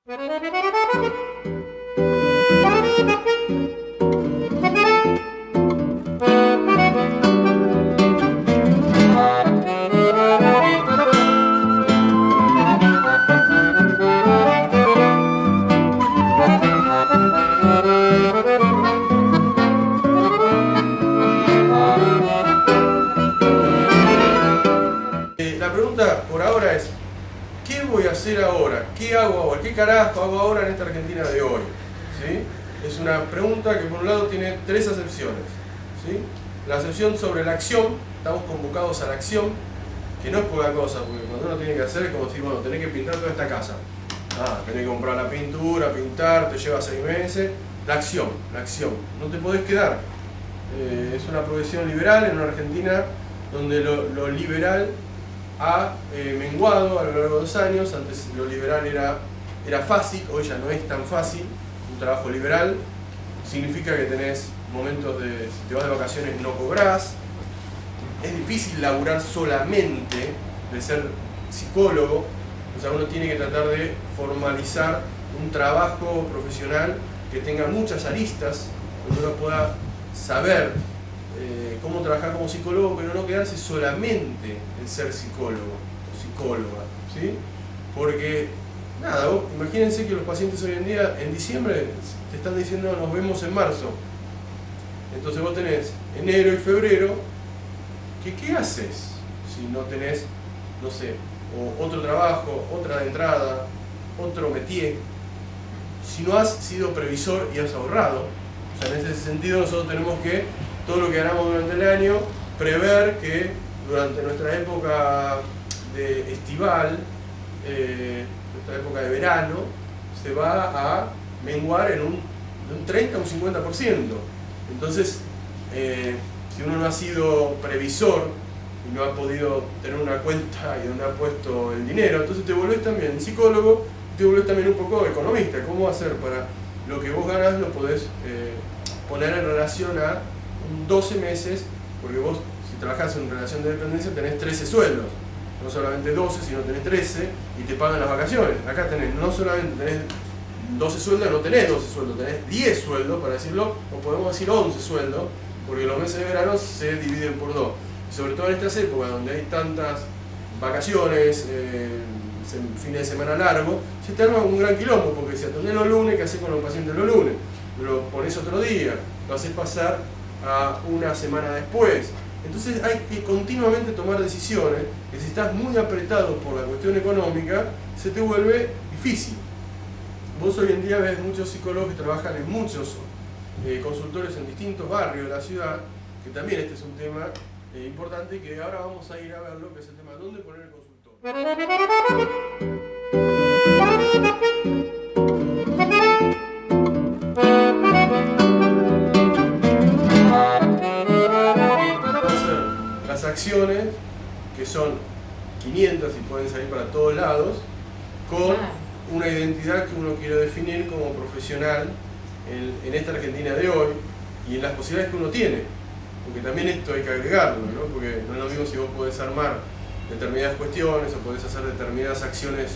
La pregunta por ahora es, ¿qué voy a hacer ahora? ¿Qué hago ahora? ¿Qué carajo hago ahora en esta Argentina de hoy? ¿Sí? Es una pregunta que por un lado tiene tres acepciones. ¿Sí? La acepción sobre la acción, estamos convocados a la acción, que no es poca cosa, porque cuando uno tiene que hacer es como decir, bueno, tenés que pintar toda esta casa. Tenés que comprar la pintura, pintar, te lleva 6 meses. La acción, no te podés quedar. Es una profesión liberal en una Argentina donde lo liberal ha menguado a lo largo de los años. Antes lo liberal era fácil, hoy ya no es tan fácil. Un trabajo liberal significa que tenés momentos de, si te vas de vacaciones no cobrás. Es difícil laburar solamente de ser psicólogo, o sea, uno tiene que tratar de formalizar un trabajo profesional que tenga muchas aristas, donde uno pueda saber cómo trabajar como psicólogo, pero no quedarse solamente en ser psicólogo o psicóloga, ¿sí? Porque, nada, vos, imagínense que los pacientes hoy en día, en diciembre, te están diciendo nos vemos en marzo. Entonces vos tenés enero y febrero, ¿qué haces si no tenés, no sé, o otro trabajo, otra entrada, otro métier? Si no has sido previsor y has ahorrado, o sea, en ese sentido nosotros tenemos que, todo lo que hagamos durante el año, prever que durante nuestra época de estival, nuestra época de verano, se va a menguar en un 30 o un 50%. Entonces, si uno no ha sido previsor y no ha podido tener una cuenta y donde ha puesto el dinero, entonces te volvés también psicólogo y te volvés también un poco economista. ¿Cómo hacer para lo que vos ganás lo podés poner en relación a 12 meses? Porque vos, si trabajás en relación de dependencia, tenés 13 sueldos. No solamente 12, sino tenés 13 y te pagan las vacaciones. Acá tenés, no solamente tenés 12 sueldos, no tenés 12 sueldos, tenés 10 sueldos, para decirlo, o podemos decir 11 sueldos, porque los meses de verano se dividen por 2. Y sobre todo en estas épocas donde hay tantas vacaciones, fines de semana largo, se te arma un gran quilombo, porque si atendés los lunes, ¿qué haces con los pacientes los lunes? Lo pones otro día, lo haces pasar a una semana después. Entonces hay que continuamente tomar decisiones, que si estás muy apretado por la cuestión económica, se te vuelve difícil. Vos hoy en día ves muchos psicólogos que trabajan en muchos consultorios en distintos barrios de la ciudad, que también este es un tema importante y que ahora vamos a ir a verlo, que es el tema de dónde poner el consultorio. Las acciones, que son 500 y pueden salir para todos lados, con una identidad que uno quiere definir como profesional en esta Argentina de hoy y en las posibilidades que uno tiene, porque también esto hay que agregarlo, ¿no? Porque no es lo mismo si vos podés armar determinadas cuestiones o podés hacer determinadas acciones,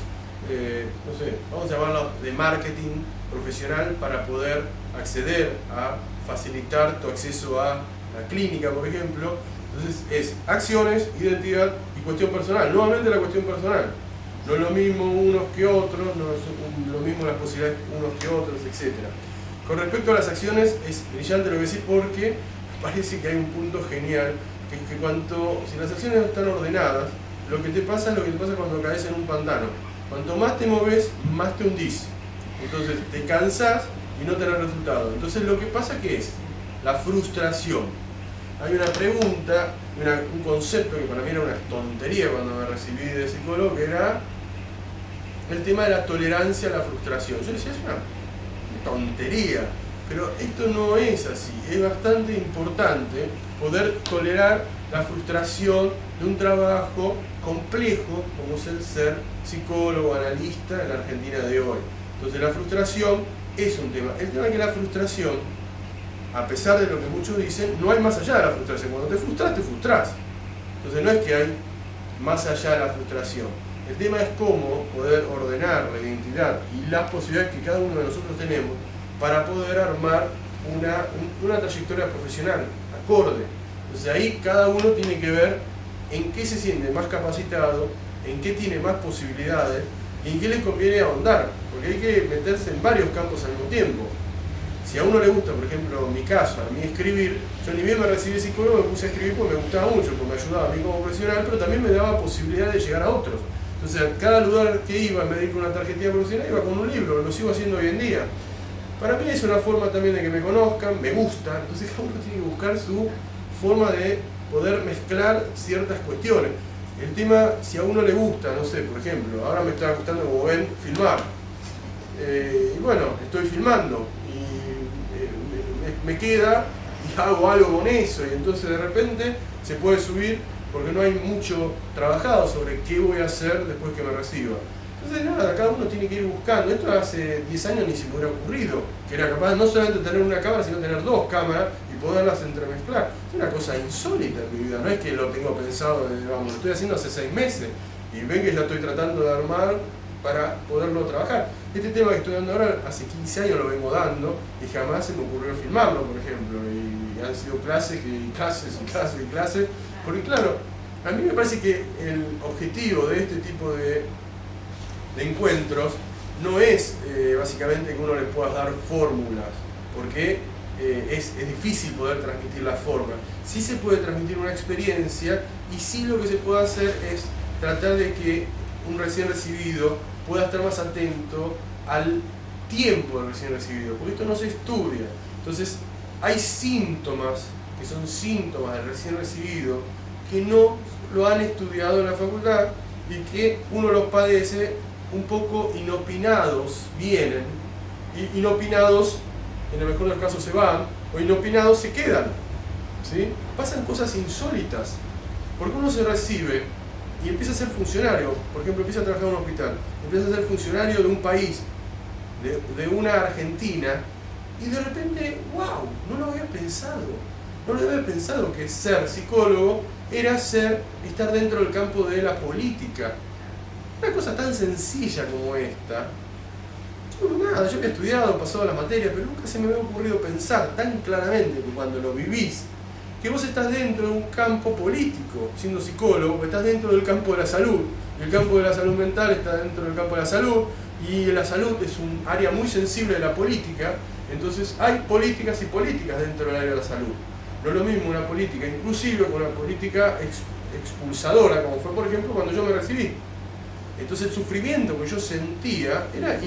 no sé, vamos a llamarlo de marketing profesional para poder acceder a facilitar tu acceso a la clínica, por ejemplo. Entonces es acciones, identidad y cuestión personal. Nuevamente la cuestión personal. No es lo mismo unos que otros, no es lo mismo las posibilidades unos que otros, etc. Con respecto a las acciones, es brillante lo que decís, porque parece que hay un punto genial, que es que si las acciones no están ordenadas, lo que te pasa es lo que te pasa cuando caes en un pantano. Cuanto más te moves, más te hundís. Entonces te cansás y no tenés resultado. Entonces lo que pasa que es la frustración. Hay una pregunta, un concepto que para mí era una tontería cuando me recibí de psicólogo, que era el tema de la tolerancia a la frustración. Yo decía, es una tontería, pero esto no es así. Es bastante importante poder tolerar la frustración de un trabajo complejo como es el ser psicólogo, analista en la Argentina de hoy. Entonces la frustración es un tema. El tema es que la frustración, a pesar de lo que muchos dicen, no hay más allá de la frustración. Cuando te frustras, te frustrás. Entonces no es que hay más allá de la frustración. El tema es cómo poder ordenar la identidad y las posibilidades que cada uno de nosotros tenemos para poder armar una trayectoria profesional acorde. Entonces ahí cada uno tiene que ver en qué se siente más capacitado, en qué tiene más posibilidades y en qué le conviene ahondar, porque hay que meterse en varios campos al mismo tiempo. Si a uno le gusta, por ejemplo, en mi caso, a mí escribir, yo ni bien me recibí de psicólogo, me puse a escribir porque me gustaba mucho, porque me ayudaba a mí como profesional, pero también me daba posibilidad de llegar a otros. Entonces, a cada lugar que iba, en vez de ir con una tarjetilla profesional, iba con un libro, lo sigo haciendo hoy en día. Para mí es una forma también de que me conozcan, me gusta, entonces cada uno tiene que buscar su forma de poder mezclar ciertas cuestiones. El tema, si a uno le gusta, no sé, por ejemplo, ahora me está gustando, como ven, filmar. Y bueno, estoy filmando y me queda y hago algo con eso y entonces de repente se puede subir porque no hay mucho trabajado sobre qué voy a hacer después que me reciba. Entonces nada, cada uno tiene que ir buscando. Esto hace 10 años ni se me hubiera ocurrido, que era capaz no solamente tener una cámara, sino tener dos cámaras y poderlas entremezclar. Es una cosa insólita en mi vida, no es que lo tengo pensado, vamos, lo estoy haciendo hace 6 meses y ven que ya estoy tratando de armar para poderlo trabajar. Este tema que estoy dando ahora, hace 15 años lo vengo dando y jamás se me ocurrió filmarlo, por ejemplo, y han sido clases y clases, porque claro, a mí me parece que el objetivo de este tipo de encuentros no es básicamente que uno le pueda dar fórmulas, porque es difícil poder transmitir la forma. Sí se puede transmitir una experiencia y sí lo que se puede hacer es tratar de que un recién recibido pueda estar más atento al tiempo del recién recibido, porque esto no se estudia. Entonces hay síntomas que son síntomas del recién recibido que no lo han estudiado en la facultad y que uno los padece un poco inopinados, vienen, y inopinados en el mejor de los casos se van, o inopinados se quedan, ¿sí? Pasan cosas insólitas, porque uno se recibe y empieza a ser funcionario, por ejemplo, empieza a trabajar en un hospital, empieza a ser funcionario de un país, de una Argentina, y de repente, wow, no lo había pensado que ser psicólogo era estar dentro del campo de la política. Una cosa tan sencilla como esta, yo había estudiado, pasado las materias, pero nunca se me había ocurrido pensar tan claramente que cuando lo vivís, que vos estás dentro de un campo político, siendo psicólogo, estás dentro del campo de la salud, y el campo de la salud mental está dentro del campo de la salud, y la salud es un área muy sensible de la política, entonces hay políticas y políticas dentro del área de la salud. No es lo mismo una política inclusiva con una política expulsadora, como fue por ejemplo cuando yo me recibí. Entonces el sufrimiento que yo sentía era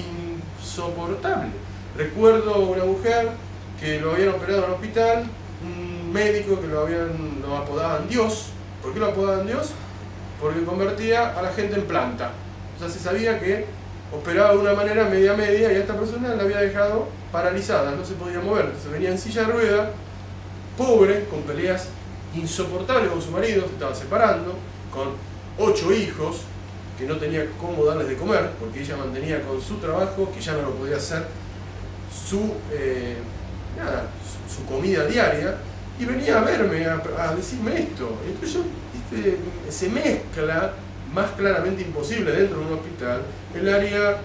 insoportable. Recuerdo una mujer que lo habían operado en el hospital, un médico que lo apodaban Dios. ¿Por qué lo apodaban Dios? Porque convertía a la gente en planta. O sea, se sabía que operaba de una manera media y a esta persona la había dejado paralizada, no se podía mover. Entonces venía en silla de ruedas, pobre, con peleas insoportables con su marido, se estaban separando, con 8 hijos, que no tenía cómo darles de comer, porque ella mantenía con su trabajo, que ya no lo podía hacer, su comida diaria, y venía a verme, a decirme esto. Entonces se mezcla más claramente imposible dentro de un hospital el área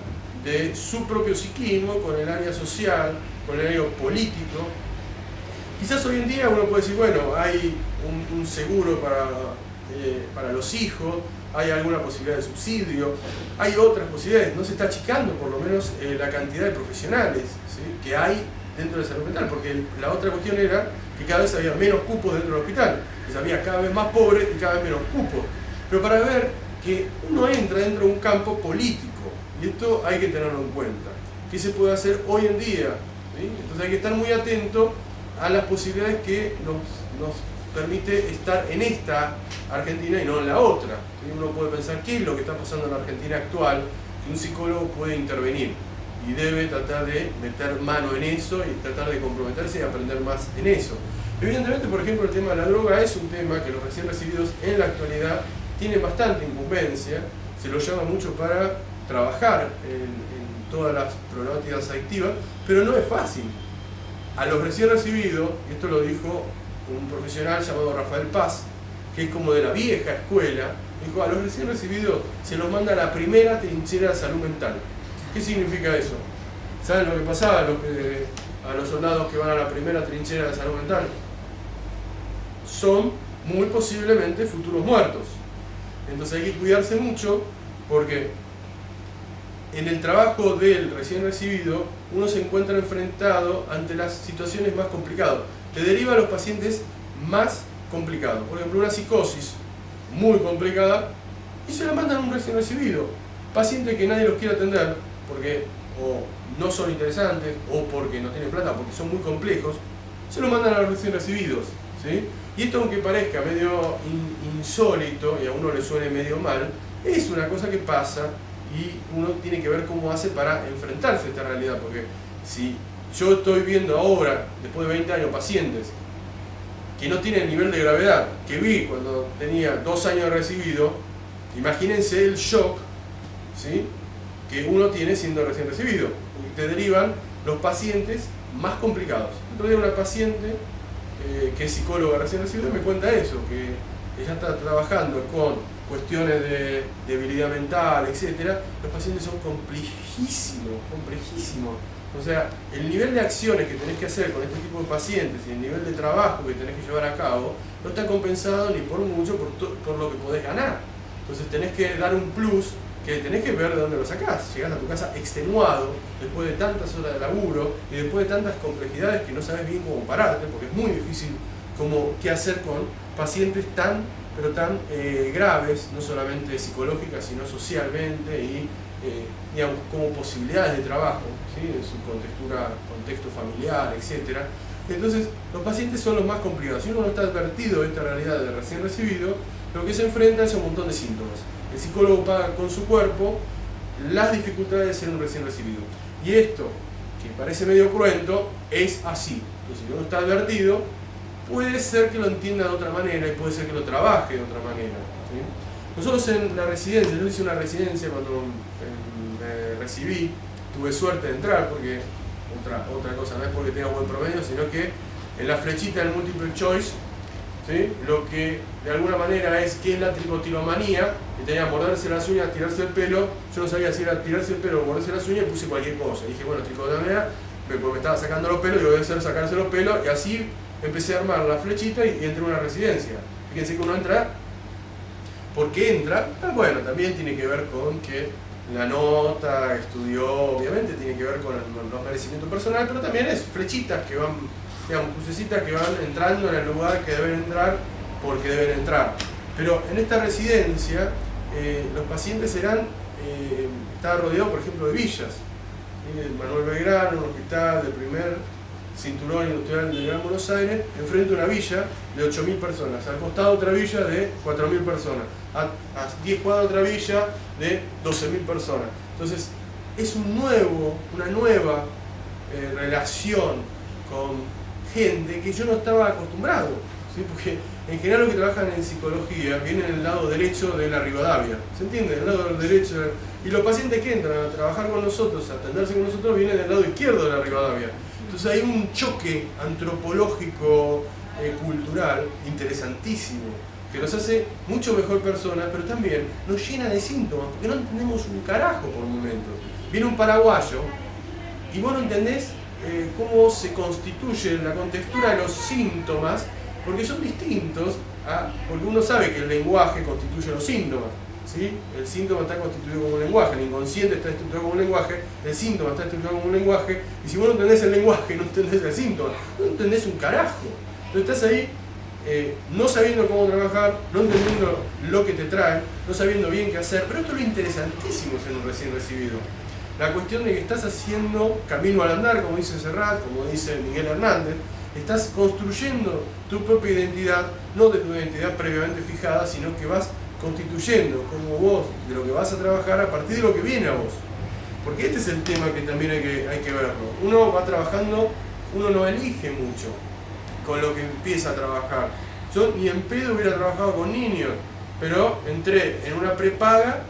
de su propio psiquismo con el área social, con el área político. Quizás hoy en día uno puede decir, bueno, hay un seguro para los hijos, hay alguna posibilidad de subsidio, hay otras posibilidades, no se está achicando por lo menos la cantidad de profesionales, ¿sí?, que hay dentro de salud mental, porque la otra cuestión era que cada vez había menos cupos dentro del hospital, pues había cada vez más pobres y cada vez menos cupos, pero para ver que uno entra dentro de un campo político, y esto hay que tenerlo en cuenta. ¿Qué se puede hacer hoy en día? ¿Sí? Entonces hay que estar muy atento a las posibilidades que nos permite estar en esta Argentina y no en la otra. ¿Sí? Uno puede pensar qué es lo que está pasando en la Argentina actual, que un psicólogo puede intervenir y debe tratar de meter mano en eso y tratar de comprometerse y aprender más en eso. Evidentemente, por ejemplo, el tema de la droga es un tema que los recién recibidos en la actualidad tienen bastante incumbencia, se lo llama mucho para trabajar en todas las problemáticas adictivas, pero no es fácil. A los recién recibidos, y esto lo dijo un profesional llamado Rafael Paz, que es como de la vieja escuela, Dijo, a los recién recibidos se los manda a la primera trinchera de salud mental. ¿Qué significa eso? ¿Saben lo que pasaba a los soldados que van a la primera trinchera de salud mental? Son muy posiblemente futuros muertos. Entonces hay que cuidarse mucho porque en el trabajo del recién recibido uno se encuentra enfrentado ante las situaciones más complicadas. Te deriva a los pacientes más complicados. Por ejemplo, una psicosis muy complicada y se la mandan a un recién recibido. Pacientes que nadie los quiere atender porque o no son interesantes o porque no tienen plata, porque son muy complejos, se lo mandan a los recién recibidos, ¿sí? Y esto, aunque parezca medio insólito y a uno le suene medio mal, es una cosa que pasa y uno tiene que ver cómo hace para enfrentarse a esta realidad, porque si yo estoy viendo ahora, después de 20 años, pacientes que no tienen el nivel de gravedad que vi cuando tenía 2 años de recibido, imagínense el shock, ¿sí?, que uno tiene siendo recién recibido, porque te derivan los pacientes más complicados. Otro día una paciente que es psicóloga recién recibida me cuenta eso, que ella está trabajando con cuestiones de debilidad mental, etc. Los pacientes son complejísimos. O sea, el nivel de acciones que tenés que hacer con este tipo de pacientes y el nivel de trabajo que tenés que llevar a cabo no está compensado ni por mucho por lo que podés ganar. Entonces tenés que dar un plus que tenés que ver de dónde lo sacás. Llegás a tu casa extenuado, después de tantas horas de laburo y después de tantas complejidades que no sabes bien cómo pararte, porque es muy difícil qué hacer con pacientes tan graves, no solamente psicológicas, sino socialmente y digamos, como posibilidades de trabajo, ¿sí?, en su contexto familiar, etc. Entonces, los pacientes son los más complicados. Si uno no está advertido de esta realidad de recién recibido, lo que se enfrenta es un montón de síntomas. El psicólogo paga con su cuerpo las dificultades de ser un recién recibido. Y esto, que parece medio cruento, es así. Entonces, si uno está advertido, puede ser que lo entienda de otra manera y puede ser que lo trabaje de otra manera, ¿sí? Nosotros en la residencia, yo hice una residencia cuando me recibí, tuve suerte de entrar, porque otra cosa, no es porque tenga buen promedio, sino que en la flechita del multiple choice, ¿sí?, lo que de alguna manera es qué es la tricotilomanía, que tenía morderse las uñas, tirarse el pelo. Yo no sabía si era tirarse el pelo o morderse las uñas y puse cualquier cosa. Y dije, bueno, tricotilomanía, porque me estaba sacando los pelos, y debe ser sacarse los pelos, y así empecé a armar la flechita y entré a una residencia. Fíjense que uno entra, ¿por qué entra? Bueno, también tiene que ver con que la nota, estudió, obviamente tiene que ver con los merecimientos personales, pero también es flechitas que van, digamos, crucecitas que van entrando en el lugar que deben entrar porque deben entrar. Pero en esta residencia los pacientes estaban rodeados, por ejemplo, de villas. Manuel Belgrano, un hospital del primer cinturón industrial del Gran Buenos Aires, enfrente a una villa de 8.000 personas, al costado otra villa de 4.000 personas, a 10 cuadras otra villa de 12.000 personas. Entonces es una nueva relación con gente que yo no estaba acostumbrado, ¿sí? Porque en general los que trabajan en psicología vienen del lado derecho de la Rivadavia, ¿se entiende? Del lado derecho, y los pacientes que entran a trabajar con nosotros, a atenderse con nosotros, vienen del lado izquierdo de la Rivadavia. Entonces hay un choque antropológico, cultural, interesantísimo, que nos hace mucho mejor personas, pero también nos llena de síntomas, porque no entendemos un carajo por momentos. Viene un paraguayo y vos no entendés cómo se constituye la contextura de los síntomas, porque son distintos, porque uno sabe que el lenguaje constituye los síntomas, ¿sí? El síntoma está constituido como un lenguaje, el inconsciente está estructurado como un lenguaje, el síntoma está estructurado como un lenguaje, y si vos no entendés el lenguaje, no entendés el síntoma, no entendés un carajo. Entonces estás ahí no sabiendo cómo trabajar, no entendiendo lo que te traen, no sabiendo bien qué hacer, pero esto es lo interesantísimo ser un recién recibido. La cuestión de que estás haciendo camino al andar, como dice Serrat, como dice Miguel Hernández, estás construyendo tu propia identidad, no de tu identidad previamente fijada, sino que vas constituyendo como vos de lo que vas a trabajar a partir de lo que viene a vos. Porque este es el tema que también hay que verlo. Uno va trabajando, uno no elige mucho con lo que empieza a trabajar. Yo ni en pedo hubiera trabajado con niños, pero entré en una prepaga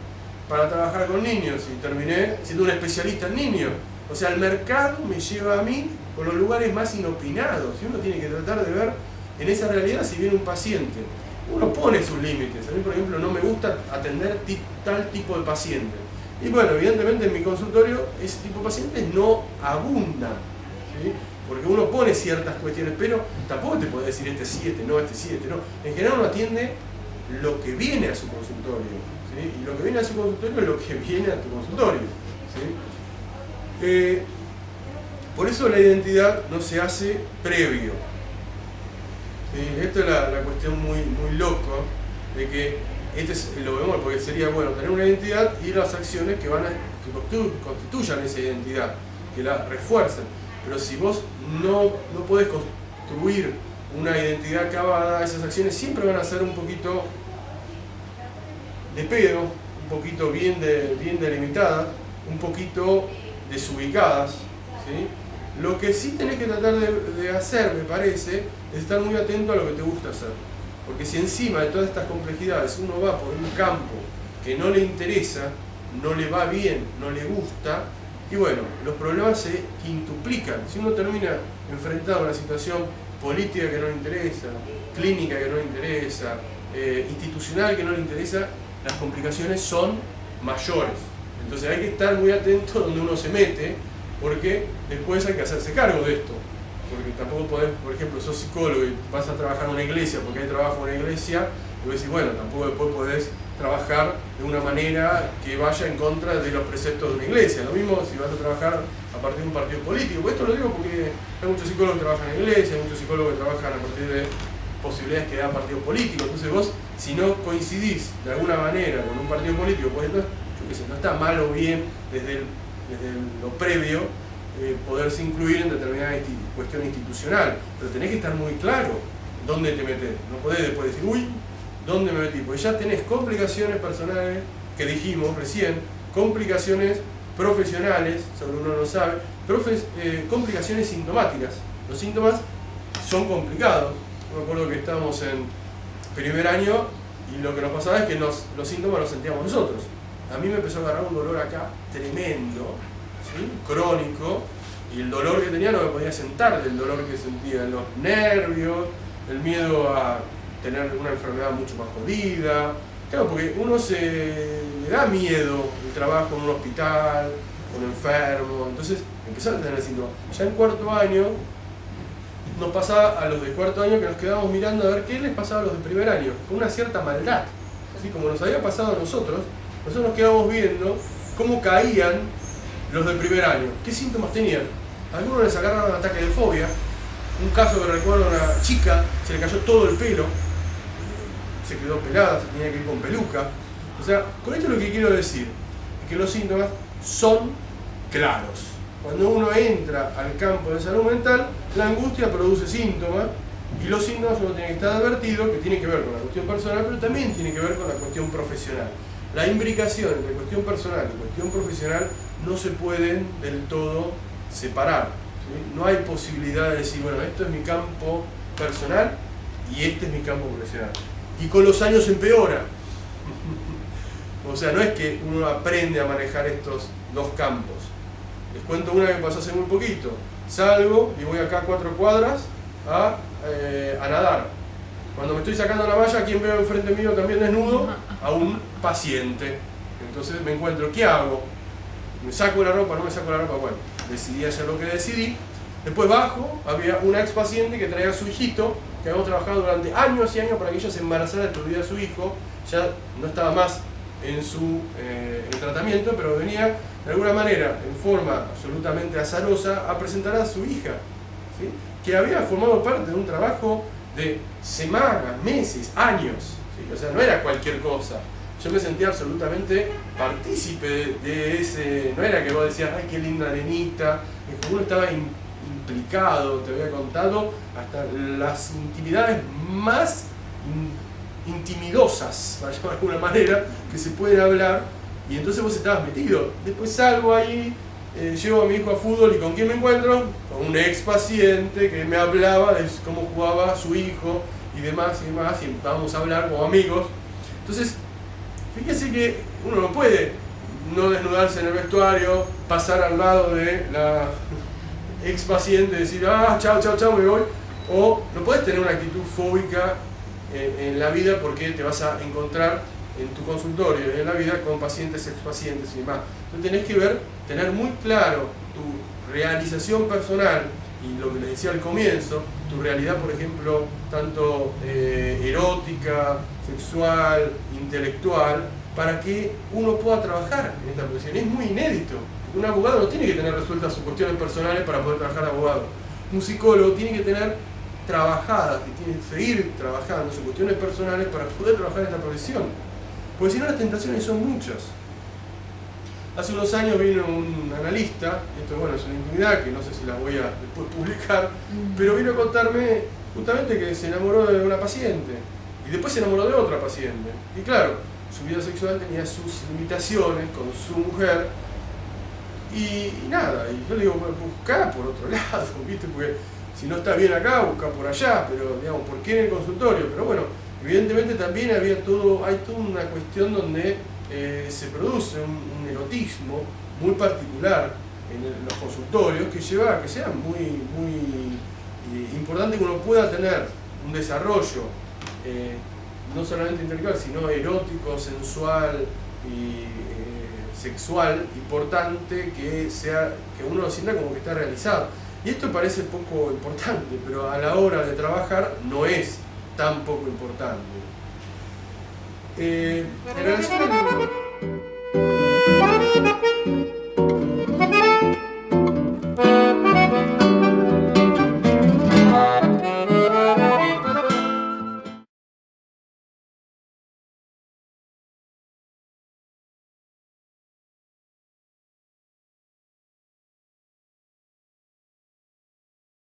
para trabajar con niños y terminé siendo un especialista en niños. O sea, el mercado me lleva a mí por los lugares más inopinados, y uno tiene que tratar de ver en esa realidad si viene un paciente uno pone sus límites. A mí, por ejemplo, no me gusta atender tal tipo de paciente. Y bueno, evidentemente en mi consultorio ese tipo de pacientes no abundan, ¿sí? Porque uno pone ciertas cuestiones, pero tampoco te puede decir este sí, este no. En general uno atiende lo que viene a su consultorio, ¿sí? Y lo que viene a su consultorio es lo que viene a tu consultorio, ¿sí? Por eso la identidad no se hace previo. ¿Sí? Esto es la cuestión muy loca de que lo vemos porque sería bueno tener una identidad y las acciones que constituyan esa identidad, que la refuercen. Pero si vos no podés construir una identidad acabada, esas acciones siempre van a ser un poquito de pedo, un poquito bien delimitadas, un poquito desubicadas, ¿sí? Lo que sí tenés que tratar de hacer, me parece, es estar muy atento a lo que te gusta hacer. Porque si encima de todas estas complejidades uno va por un campo que no le interesa, no le va bien, no le gusta, y bueno, los problemas se quintuplican. Si uno termina enfrentado a una situación política que no le interesa, clínica que no le interesa, institucional que no le interesa, las complicaciones son mayores. Entonces hay que estar muy atento donde uno se mete, porque después hay que hacerse cargo de esto. Porque tampoco podés, por ejemplo, sos psicólogo y vas a trabajar en una iglesia porque hay trabajo en una iglesia, y vos decís, bueno, tampoco después podés trabajar de una manera que vaya en contra de los preceptos de una iglesia. Lo mismo si vas a trabajar a partir de un partido político. Pues esto lo digo porque hay muchos psicólogos que trabajan en iglesia, hay muchos psicólogos que trabajan a partir de posibilidades que da partido político. Entonces vos, si no coincidís de alguna manera con un partido político, pues no, yo qué sé, no está mal o bien desde lo previo poderse incluir en determinada cuestión institucional, pero tenés que estar muy claro dónde te metés. No podés después decir, uy, ¿dónde me metí? Porque ya tenés complicaciones personales, que dijimos recién, complicaciones profesionales, sobre uno no sabe, complicaciones sintomáticas. Los síntomas son complicados. Yo me acuerdo que estábamos en primer año y lo que nos pasaba es que los síntomas los sentíamos nosotros. A mí me empezó a agarrar un dolor acá tremendo, ¿sí? Crónico, y el dolor que tenía no me podía sentar del dolor que sentía en los nervios, el miedo a tener una enfermedad mucho más jodida. Claro, porque uno le da miedo el trabajo en un hospital, con un enfermo, entonces empezaron a tener síntomas. Ya en cuarto año, nos pasaba a los de cuarto año que nos quedábamos mirando a ver qué les pasaba a los de primer año, con una cierta maldad. Así como nos había pasado a nosotros nos quedábamos viendo cómo caían los del primer año, qué síntomas tenían. A algunos les agarraron un ataque de fobia. Un caso que recuerdo, una chica, se le cayó todo el pelo, se quedó pelada, se tenía que ir con peluca. O sea, con esto lo que quiero decir es que los síntomas son claros. Cuando uno entra al campo de salud mental, la angustia produce síntomas, y los síntomas uno tiene que estar advertido, que tiene que ver con la cuestión personal, pero también tiene que ver con la cuestión profesional. La imbricación entre cuestión personal y cuestión profesional no se pueden del todo separar, ¿sí? No hay posibilidad de decir, bueno, esto es mi campo personal y este es mi campo profesional. Y con los años empeora. O sea, no es que uno aprende a manejar estos dos campos. Les cuento una que pasó hace muy poquito. Salgo y voy acá a 4 cuadras a nadar. Cuando me estoy sacando la malla, ¿quién veo enfrente mío también desnudo? A un paciente. Entonces me encuentro, ¿qué hago? ¿Me saco la ropa? ¿No me saco la ropa? Bueno, decidí hacer lo que decidí. Después bajo, había una ex paciente que traía a su hijito, que habíamos trabajado durante años y años para que ella se embarazara y tuviera a su hijo. Ya no estaba más en su tratamiento, pero venía de alguna manera, en forma absolutamente azarosa, a presentar a su hija, ¿sí? Que había formado parte de un trabajo de semanas, meses, años, ¿sí? O sea, no era cualquier cosa. Yo me sentía absolutamente partícipe de ese, no era que vos decías, ay, qué linda arenita, es que uno estaba implicado, te había contado hasta las intimidades más intimidosas, para llamar de alguna manera, que se pueden hablar, y entonces vos estabas metido. Después salgo ahí, llevo a mi hijo a fútbol, y ¿con quién me encuentro? Con un ex paciente que me hablaba de cómo jugaba su hijo y demás, y vamos a hablar como amigos. Entonces, fíjese que uno no puede no desnudarse en el vestuario, pasar al lado de la ex paciente y decir, ah, chao, chao, chao, me voy. O no puedes tener una actitud fóbica en la vida, porque te vas a encontrar en tu consultorio y en la vida con pacientes, expacientes y demás. Entonces tenés que tener muy claro tu realización personal y lo que les decía al comienzo, tu realidad, por ejemplo, tanto erótica, sexual, intelectual, para que uno pueda trabajar en esta profesión. Es muy inédito. Un abogado no tiene que tener resueltas sus cuestiones personales para poder trabajar de abogado. Un psicólogo tiene que tener trabajadas, que tiene que seguir trabajando sus cuestiones personales para poder trabajar en esta profesión. Porque si no, las tentaciones son muchas. Hace unos años vino un analista, esto bueno, es una intimidad que no sé si la voy a después publicar, pero vino a contarme justamente que se enamoró de una paciente y después se enamoró de otra paciente. Y claro, su vida sexual tenía sus limitaciones con su mujer y nada, y yo le digo, bueno, buscá por otro lado, ¿viste? Porque si no está bien acá, busca por allá, pero digamos, ¿por qué en el consultorio? Pero bueno, evidentemente también hay toda una cuestión donde se produce un erotismo muy particular en los consultorios que lleva a que sea muy importante que uno pueda tener un desarrollo no solamente intelectual, sino erótico, sensual y sexual, importante, que uno lo sienta como que está realizado. Y esto parece poco importante, pero a la hora de trabajar no es tan poco importante. En relación